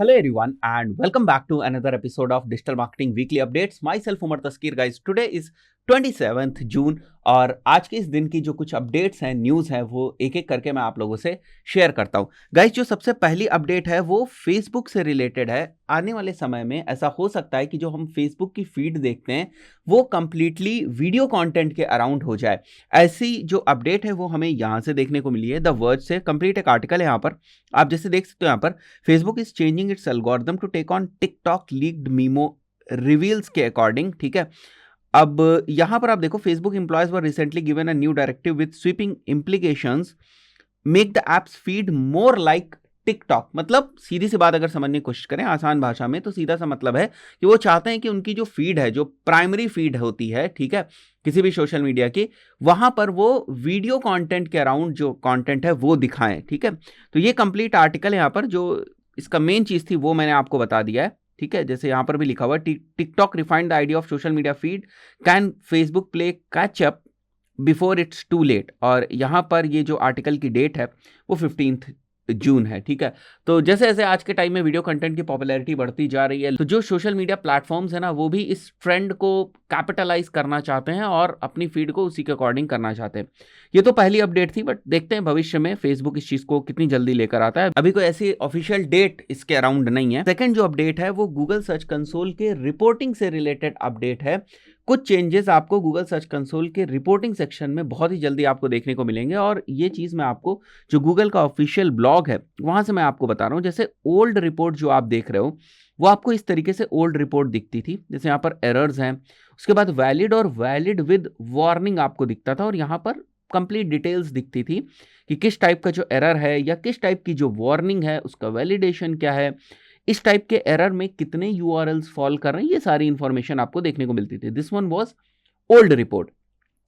Hello everyone and welcome back to another episode of Digital Marketing Weekly Updates. Myself Umar Taskir guys. Today is 27th जून और आज के इस दिन की जो कुछ अपडेट्स हैं, न्यूज़ हैं, वो एक एक करके मैं आप लोगों से शेयर करता हूं। गाइस, जो सबसे पहली अपडेट है वो फेसबुक से रिलेटेड है। आने वाले समय में ऐसा हो सकता है कि जो हम फेसबुक की फीड देखते हैं वो कंप्लीटली वीडियो कंटेंट के अराउंड हो जाए। ऐसी जो अपडेट है वो हमें यहाँ से देखने को मिली है, द वर्ज से। कंप्लीट एक आर्टिकल है यहाँ पर, आप जैसे देख सकते हो यहाँ पर, Facebook is changing its algorithm to take on TikTok leaked memo reveals के अकॉर्डिंग। ठीक है, अब यहां पर आप देखो, Facebook employees were recently given a new directive with sweeping implications, make the apps feed more like TikTok. मतलब सीधी सी बात अगर समझने की कोशिश करें आसान भाषा में, तो सीधा सा मतलब है कि वो चाहते हैं कि उनकी जो फीड है, जो प्राइमरी फीड होती है, ठीक है, किसी भी सोशल मीडिया की, वहां पर वो वीडियो कंटेंट के अराउंड जो कंटेंट है वो दिखाएं। ठीक है, तो ये कंप्लीट आर्टिकल यहाँ पर, जो इसका मेन चीज थी वो मैंने आपको बता दिया है। ठीक है, जैसे यहां पर भी लिखा हुआ है, TikTok refined the idea of social media feed, can Facebook play catch up before it's too late. और यहां पर ये जो आर्टिकल की डेट है वो 15 जून है। ठीक है, तो जैसे जैसे आज के टाइम में वीडियो कंटेंट की पॉपुलैरिटी बढ़ती जा रही है, तो जो सोशल मीडिया प्लेटफॉर्म्स है ना, वो भी इस ट्रेंड को कैपिटलाइज करना चाहते हैं और अपनी फीड को उसी के अकॉर्डिंग करना चाहते हैं। ये तो पहली अपडेट थी, बट देखते हैं भविष्य में फेसबुक इस चीज को कितनी जल्दी लेकर आता है। अभी कोई ऐसी ऑफिशियल डेट इसके अराउंड नहीं है। सेकंड जो अपडेट है वो गूगल सर्च कंसोल के रिपोर्टिंग से रिलेटेड अपडेट है। कुछ चेंजेस आपको गूगल सर्च कंसोल के रिपोर्टिंग सेक्शन में बहुत ही जल्दी आपको देखने को मिलेंगे, और ये चीज मैं आपको, जो गूगल का ऑफिशियल ब्लॉग है वहां से मैं आपको बता रहा हूं। जैसे ओल्ड रिपोर्ट जो आप देख रहे हो वो आपको इस तरीके से ओल्ड रिपोर्ट दिखती थी, जैसे यहाँ पर एरर्स हैं, उसके बाद वैलिड और वैलिड विद वार्निंग आपको दिखता था, और यहाँ पर कंप्लीट डिटेल्स दिखती थी कि किस टाइप का जो एरर है या किस टाइप की जो वार्निंग है उसका वैलिडेशन क्या है, इस टाइप के एरर में कितने यूआरएल्स फॉल कर रहे हैं, ये सारी इंफॉर्मेशन आपको देखने को मिलती थी। This one was old report.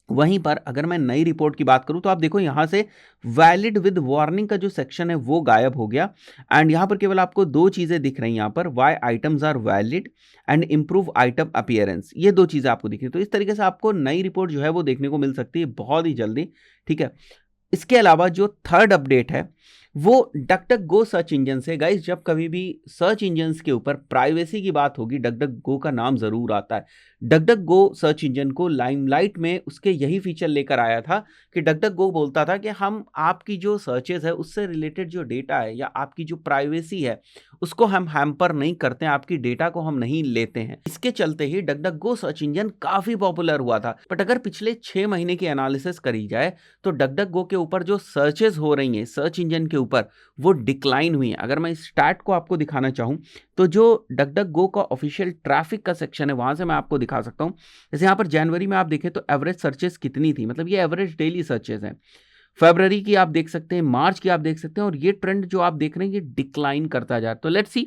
वहीं पर अगर मैं नई रिपोर्ट की बात करूं तो आप देखो यहां से वैलिड विद वार्निंग का जो सेक्शन है वो गायब हो गया, एंड यहां पर केवल आपको दो चीजें दिख रही हैं, यहां पर why items are valid and improve item appearance, ये दो चीजें आपको दिख रही है। तो इस तरीके से आपको नई रिपोर्ट जो है वो देखने को मिल सकती है बहुत ही जल्दी। ठीक है, इसके अलावा जो थर्ड अपडेट है वो डक गो सर्च इंजन से। गाइस, जब कभी भी सर्च इंजन के ऊपर प्राइवेसी की बात होगी, डक गो का नाम जरूर आता है। डक गो सर्च इंजन को लाइमलाइट में उसके यही फीचर लेकर आया था कि डक गो बोलता था कि हम आपकी जो सर्चेज है उससे रिलेटेड जो डेटा है या आपकी जो प्राइवेसी है उसको हम हैम्पर नहीं करते हैं, आपकी डेटा को हम नहीं लेते हैं। इसके चलते ही डक गो सर्च इंजन काफी पॉपुलर हुआ था। बट अगर पिछले 6 महीने की एनालिसिस करी जाए तो डक गो के ऊपर जो सर्चेज हो रही हैं सर्च इंजन के ऊपर, वो डिक्लाइन हुई है। अगर मैं इस स्टैट को आपको दिखाना चाहूं तो जो डक गो का ऑफिशियल ट्रैफिक का सेक्शन है वहां से मैं आपको दिखा सकता हूं। जैसे यहां पर जनवरी में आप देखें तो एवरेज सर्चेस कितनी थी, मतलब ये एवरेज डेली सर्चेस हैं। फरवरी की आप देख सकते हैं, मार्च की आप देख सकते हैं, और ये ट्रेंड जो आप देख रहे हैं ये डिक्लाइन करता जा रहा है। तो लेट्स सी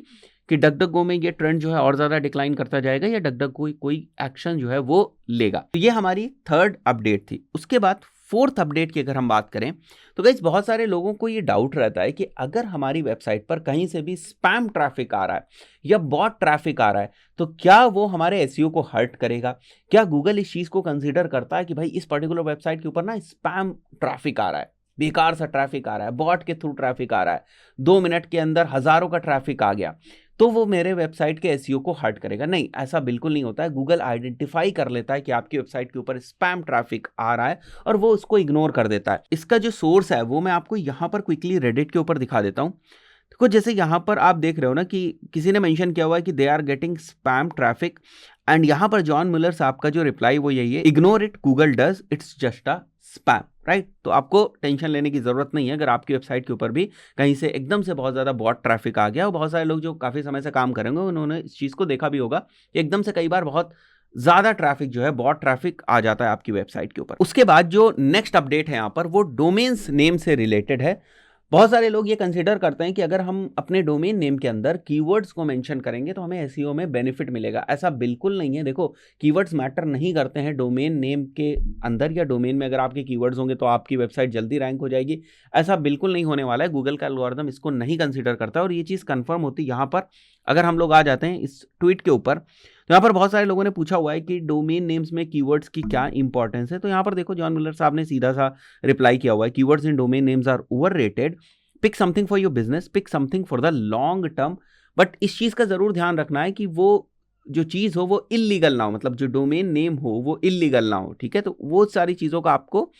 कि डक गो में ये ट्रेंड जो है और ज्यादा डिक्लाइन करता जाएगा या डक कोई एक्शन जो है वो लेगा। तो ये हमारी थर्ड अपडेट थी। उसके बाद फोर्थ अपडेट की अगर हम बात करें तो गाइस, बहुत सारे लोगों को ये डाउट रहता है कि अगर हमारी वेबसाइट पर कहीं से भी स्पैम ट्रैफिक आ रहा है या बॉट ट्रैफिक आ रहा है तो क्या वो हमारे एसईओ को हर्ट करेगा। क्या गूगल इस चीज को कंसीडर करता है कि भाई इस पर्टिकुलर वेबसाइट के ऊपर ना स्पैम ट्रैफिक आ रहा है, बेकार सा ट्रैफिक आ रहा है, बॉट के थ्रू ट्रैफिक आ रहा है, 2 मिनट के अंदर हजारों का ट्रैफिक आ गया, तो वो मेरे वेबसाइट के एसईओ को हर्ट करेगा। नहीं, ऐसा बिल्कुल नहीं होता है। गूगल आइडेंटिफाई कर लेता है कि आपकी वेबसाइट के ऊपर स्पैम ट्रैफिक आ रहा है और वो उसको इग्नोर कर देता है। इसका जो सोर्स है वो मैं आपको यहां पर क्विकली रेडिट के ऊपर दिखा देता हूं। देखो, जैसे यहां पर आप देख रहे हो ना कि किसी ने मेंशन किया हुआ है कि they are getting spam traffic, and यहां पर जॉन मिलर साहब का जो रिप्लाई वो यही है, ignore it, Google does, it's just a spam. Right, तो आपको टेंशन लेने की जरूरत नहीं है अगर आपकी वेबसाइट के ऊपर भी कहीं से एकदम से बहुत ज्यादा बॉट ट्रैफिक आ गया। और बहुत सारे लोग जो काफी समय से काम करेंगे उन्होंने इस चीज को देखा भी होगा कि एकदम से कई बार बहुत ज्यादा ट्रैफिक जो है, बॉट ट्रैफिक आ जाता है आपकी वेबसाइट के ऊपर। उसके बाद जो नेक्स्ट अपडेट है यहाँ पर वो डोमेन्स नेम से रिलेटेड है। बहुत सारे लोग ये कंसीडर करते हैं कि अगर हम अपने डोमेन नेम के अंदर कीवर्ड्स को मेंशन करेंगे तो हमें एसईओ में बेनिफिट मिलेगा। ऐसा बिल्कुल नहीं है। देखो, कीवर्ड्स मैटर नहीं करते हैं डोमेन नेम के अंदर, या डोमेन में अगर आपके कीवर्ड्स होंगे तो आपकी वेबसाइट जल्दी रैंक हो जाएगी। ऐसा बिल्कुल नहीं होने वाला है। गूगल का एल्गोरिथम इसको नहीं कंसीडर करता और ये चीज़ कंफर्म होती है यहाँ पर। अगर हम लोग आ जाते हैं इस ट्वीट के ऊपर तो यहाँ पर बहुत सारे लोगों ने पूछा हुआ है कि डोमेन नेम्स में कीवर्ड्स की क्या इंपॉर्टेंस है। तो यहाँ पर देखो, जॉन मिलर साहब ने सीधा सा रिप्लाई किया हुआ है, keywords in domain names are overrated, pick something for your business, pick something for the long term, but इस चीज़ का ज़रूर ध्यान रखना है कि वो जो चीज़ हो वो इल्लीगल ना हो, मतलब जो डोमेन नेम हो वो इल्लीगल ना हो, ठीक है। तो वो सारी चीज़ों का आपको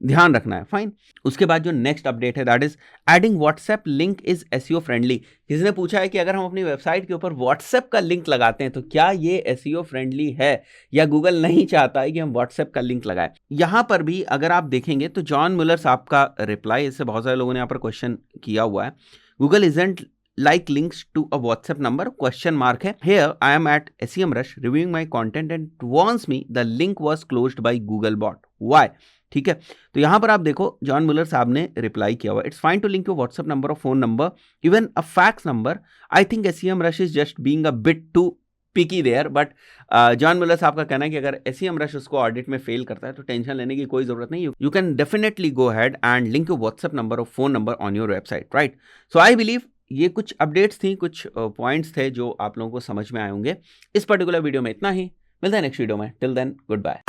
ध्यान रखना है, फाइन। उसके बाद जो नेक्स्ट अपडेट है that is adding WhatsApp link is SEO friendly. किसी ने पूछा है कि अगर हम अपनी वेबसाइट के ऊपर व्हाट्सएप का लिंक लगाते हैं तो क्या ये एसईओ फ्रेंडली है, या गूगल नहीं चाहता है कि हम व्हाट्सएप का लिंक लगाएं। यहां पर भी अगर आप देखेंगे तो जॉन मुलर साहब का रिप्लाई, इससे बहुत सारे लोगों ने यहाँ पर क्वेश्चन किया हुआ है, Google isn't like links to a WhatsApp number, question mark है। Here I am at SEMrush reviewing my content and it warns me the link was closed by Google bot. Why? ठीक है, तो यहां पर आप देखो जॉन मुलर साहब ने रिप्लाई किया हुआ, it's fine to link your WhatsApp number और phone number, even a fax number. I think SEMrush is just being a bit too picky there, but John Mueller साहब का कहना है कि अगर SEMrush उसको ऑडिट में फेल करता है तो टेंशन लेने की कोई जरूरत नहीं, you can definitely go ahead and link your WhatsApp number और phone number on your website, right. So I believe ये कुछ अपडेट्स थी, कुछ पॉइंट्स थे जो आप लोगों को समझ में आए होंगे। इस पर्टिकुलर वीडियो में इतना ही, मिलता है नेक्स्ट वीडियो में, टिल देन गुड बाय।